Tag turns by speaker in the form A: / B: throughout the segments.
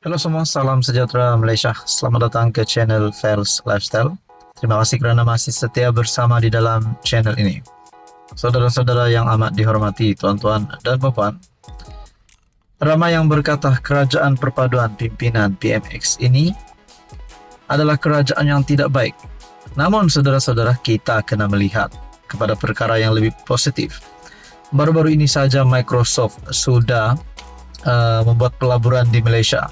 A: Halo semua, salam sejahtera Malaysia. Selamat datang ke channel Fels Lifestyle. Terima kasih kerana masih setia bersama di dalam channel ini. Saudara-saudara yang amat dihormati, tuan-tuan dan puan, ramai yang berkata kerajaan perpaduan pimpinan PMX ini adalah kerajaan yang tidak baik. Namun saudara-saudara, kita kena melihat kepada perkara yang lebih positif. Baru-baru ini saja Microsoft sudah membuat pelaburan di Malaysia.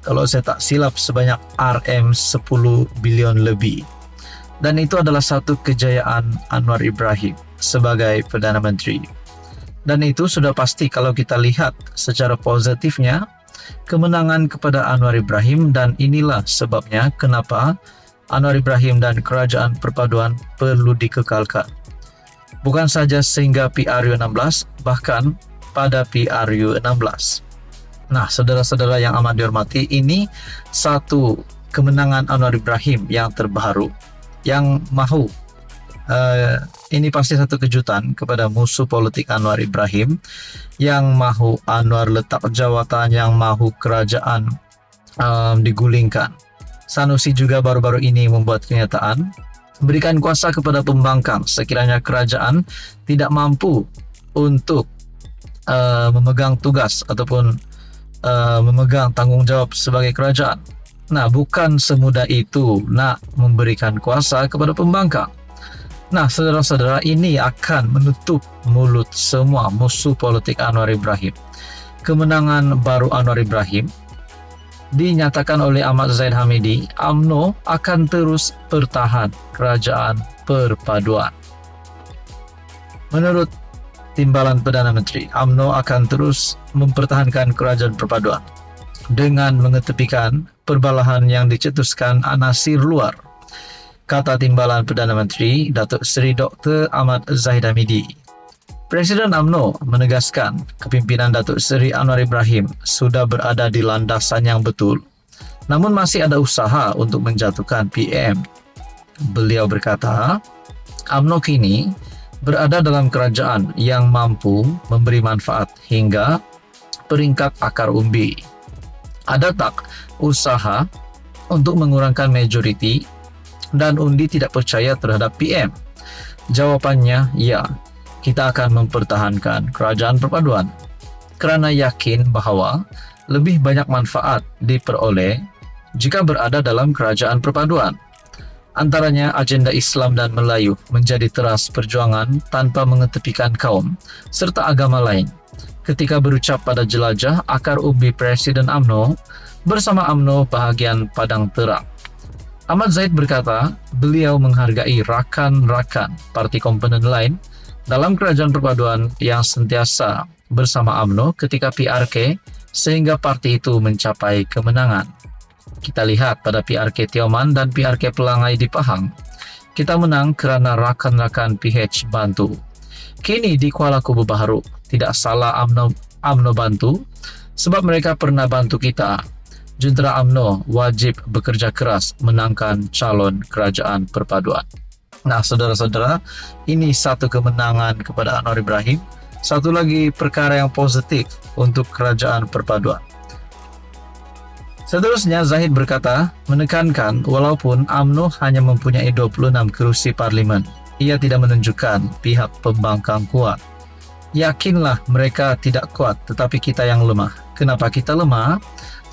A: Kalau saya tak silap sebanyak RM10 bilion lebih. Dan itu adalah satu kejayaan Anwar Ibrahim sebagai Perdana Menteri. Dan itu sudah pasti kalau kita lihat secara positifnya kemenangan kepada Anwar Ibrahim, dan inilah sebabnya kenapa Anwar Ibrahim dan kerajaan perpaduan perlu dikekalkan. Bukan saja sehingga PRU16, bahkan pada PRU16. Nah, saudara-saudara yang amat dihormati, ini satu kemenangan Anwar Ibrahim yang terbaru, yang mahu ini pasti satu kejutan kepada musuh politik Anwar Ibrahim, yang mahu Anwar letak jawatan, yang mahu kerajaan digulingkan. Sanusi juga baru-baru ini membuat kenyataan berikan kuasa kepada pembangkang sekiranya kerajaan tidak mampu untuk memegang tugas ataupun memegang tanggung jawab sebagai kerajaan. Nah, bukan semudah itu nak memberikan kuasa kepada pembangkang. Nah, saudara-saudara, ini akan menutup mulut semua musuh politik Anwar Ibrahim. Kemenangan baru Anwar Ibrahim dinyatakan oleh Ahmad Zahid Hamidi, UMNO akan terus bertahan kerajaan perpaduan. Menurut Timbalan Perdana Menteri, UMNO akan terus mempertahankan kerajaan perpaduan dengan mengetepikan perbalahan yang dicetuskan anasir luar, kata Timbalan Perdana Menteri Datuk Seri Dr. Ahmad Zahid Hamidi. Presiden UMNO menegaskan kepimpinan Datuk Seri Anwar Ibrahim sudah berada di landasan yang betul, namun masih ada usaha untuk menjatuhkan PM. Beliau berkata, UMNO kini berada dalam kerajaan yang mampu memberi manfaat hingga peringkat akar umbi. Ada tak usaha untuk mengurangkan majoriti dan undi tidak percaya terhadap PM? Jawapannya ya, kita akan mempertahankan kerajaan perpaduan kerana yakin bahawa lebih banyak manfaat diperoleh jika berada dalam kerajaan perpaduan. Antaranya agenda Islam dan Melayu menjadi teras perjuangan tanpa mengetepikan kaum serta agama lain. Ketika berucap pada jelajah akar umbi Presiden UMNO bersama UMNO bahagian Padang Terang, Ahmad Zahid berkata beliau menghargai rakan-rakan parti komponen lain dalam kerajaan perpaduan yang sentiasa bersama UMNO ketika PRK sehingga parti itu mencapai kemenangan. Kita lihat pada PRK Tioman dan PRK Pelangai di Pahang. Kita menang kerana rakan-rakan PH bantu. Kini di Kuala Kubu Baharu, tidak salah UMNO bantu sebab mereka pernah bantu kita. Jentera UMNO wajib bekerja keras menangkan calon kerajaan perpaduan. Nah, saudara-saudara, ini satu kemenangan kepada Anwar Ibrahim. Satu lagi perkara yang positif untuk kerajaan perpaduan. Seterusnya, Zahid berkata, menekankan walaupun UMNO hanya mempunyai 26 kerusi parlimen, ia tidak menunjukkan pihak pembangkang kuat. Yakinlah mereka tidak kuat, tetapi kita yang lemah. Kenapa kita lemah?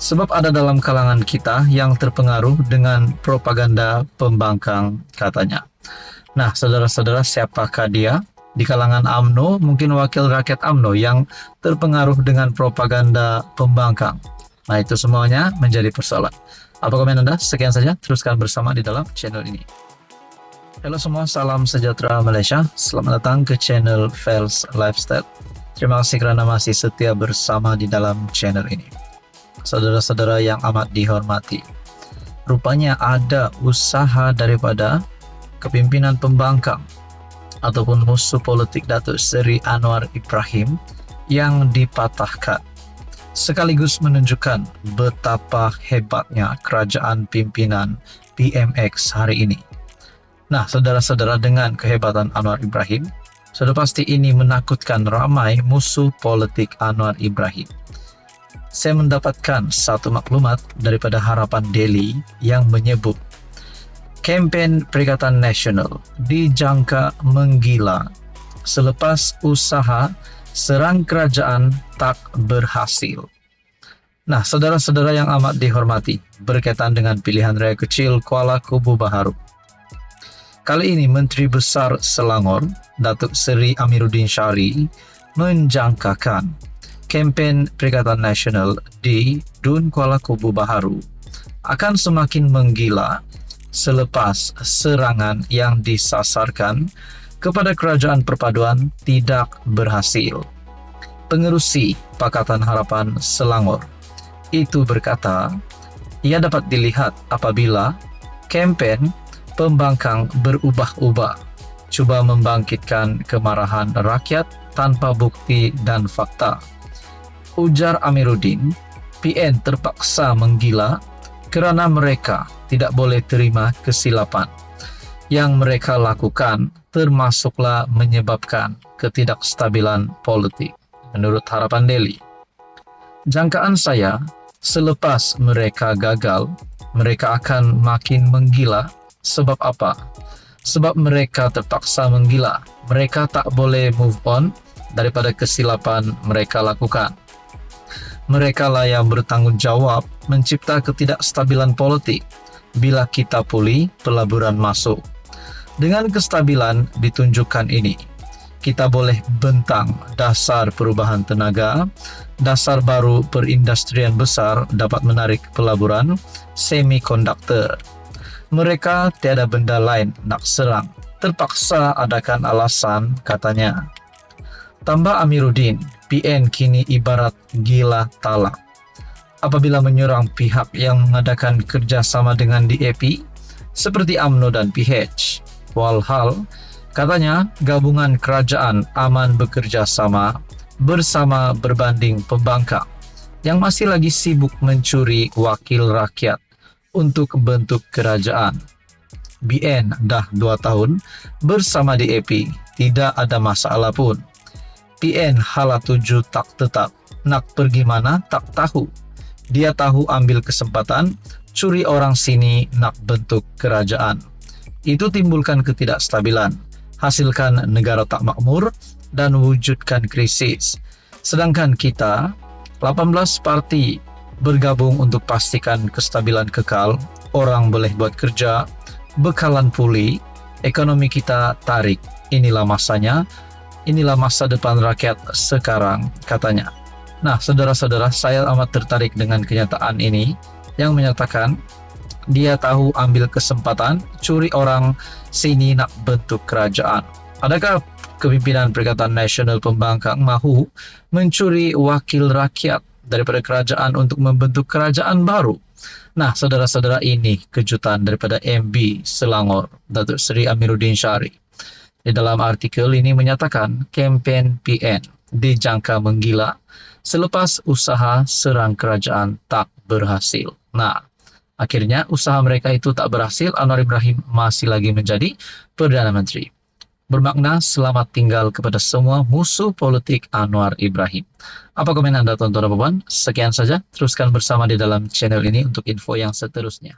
A: Sebab ada dalam kalangan kita yang terpengaruh dengan propaganda pembangkang, katanya. Nah, saudara-saudara, siapakah dia? Di kalangan UMNO, mungkin wakil rakyat UMNO yang terpengaruh dengan propaganda pembangkang. Nah, itu semuanya menjadi persoalan. Apa komen Anda? Sekian saja, teruskan bersama di dalam channel ini. Halo semua, salam sejahtera Malaysia. Selamat datang ke channel Fels Lifestyle. Terima kasih kerana masih setia bersama di dalam channel ini. Saudara-saudara yang amat dihormati, rupanya ada usaha daripada kepimpinan pembangkang ataupun musuh politik Datuk Seri Anwar Ibrahim yang dipatahkan, sekaligus menunjukkan betapa hebatnya kerajaan pimpinan PMX hari ini. Nah, saudara-saudara, dengan kehebatan Anwar Ibrahim, sudah pasti ini menakutkan ramai musuh politik Anwar Ibrahim. saya mendapatkan satu maklumat daripada Harapan Daily yang menyebut kempen Perikatan Nasional dijangka menggila selepas usaha serang kerajaan tak berhasil. Nah, saudara-saudara yang amat dihormati, berkaitan dengan pilihan raya kecil Kuala Kubu Baharu. Kali ini Menteri Besar Selangor, Datuk Seri Amiruddin Syari, menjangkakan kempen Perikatan Nasional di Dun Kuala Kubu Baharu akan semakin menggila selepas serangan yang disasarkan kepada Kerajaan Perpaduan tidak berhasil. Pengerusi Pakatan Harapan Selangor itu berkata, ia dapat dilihat apabila kempen pembangkang berubah-ubah, cuba membangkitkan kemarahan rakyat tanpa bukti dan fakta. Ujar Amiruddin, PN terpaksa menggila kerana mereka tidak boleh terima kesilapan yang mereka lakukan, termasuklah menyebabkan ketidakstabilan politik. Menurut Harapan Daily, jangkaan saya, selepas mereka gagal, mereka akan makin menggila. Sebab apa? Sebab mereka terpaksa menggila. Mereka tak boleh move on daripada kesilapan mereka lakukan. Mereka lah yang bertanggung jawab mencipta ketidakstabilan politik. Bila kita pulih, pelaburan masuk. Dengan kestabilan ditunjukkan ini, kita boleh bentang dasar perubahan tenaga, dasar baru perindustrian besar dapat menarik pelaburan, semikonduktor. Mereka tiada benda lain nak serang, terpaksa adakan alasan, katanya. Tambah Amiruddin, PN kini ibarat gila talak apabila menyerang pihak yang mengadakan kerjasama dengan DAP seperti UMNO dan PH. Walhal, katanya, gabungan kerajaan aman bekerja sama bersama berbanding pembangkang yang masih lagi sibuk mencuri wakil rakyat untuk bentuk kerajaan. BN dah 2 tahun bersama DAP, tidak ada masalah pun. PN hala tuju tak tetap, nak pergi mana tak tahu. Dia tahu ambil kesempatan, curi orang sini nak bentuk kerajaan. Itu timbulkan ketidakstabilan, hasilkan negara tak makmur dan wujudkan krisis. Sedangkan kita, 18 parti bergabung untuk pastikan kestabilan kekal, orang boleh buat kerja, bekalan pulih, ekonomi kita tarik. Inilah masanya, inilah masa depan rakyat sekarang, katanya. Nah, saudara-saudara, saya amat tertarik dengan kenyataan ini yang menyatakan dia tahu ambil kesempatan, curi orang sini nak bentuk kerajaan. Adakah kepimpinan Perikatan Nasional Pembangkang mahu mencuri wakil rakyat daripada kerajaan untuk membentuk kerajaan baru? Nah, saudara-saudara, ini kejutan daripada MB Selangor, Datuk Seri Amiruddin Syari. Di dalam artikel ini menyatakan kempen PN dijangka menggila selepas usaha serang kerajaan tak berhasil. Nah, akhirnya usaha mereka itu tak berhasil, Anwar Ibrahim masih lagi menjadi Perdana Menteri. Bermakna selamat tinggal kepada semua musuh politik Anwar Ibrahim. Apa komen Anda, tuan-tuan dan puan? Sekian saja, teruskan bersama di dalam channel ini untuk info yang seterusnya.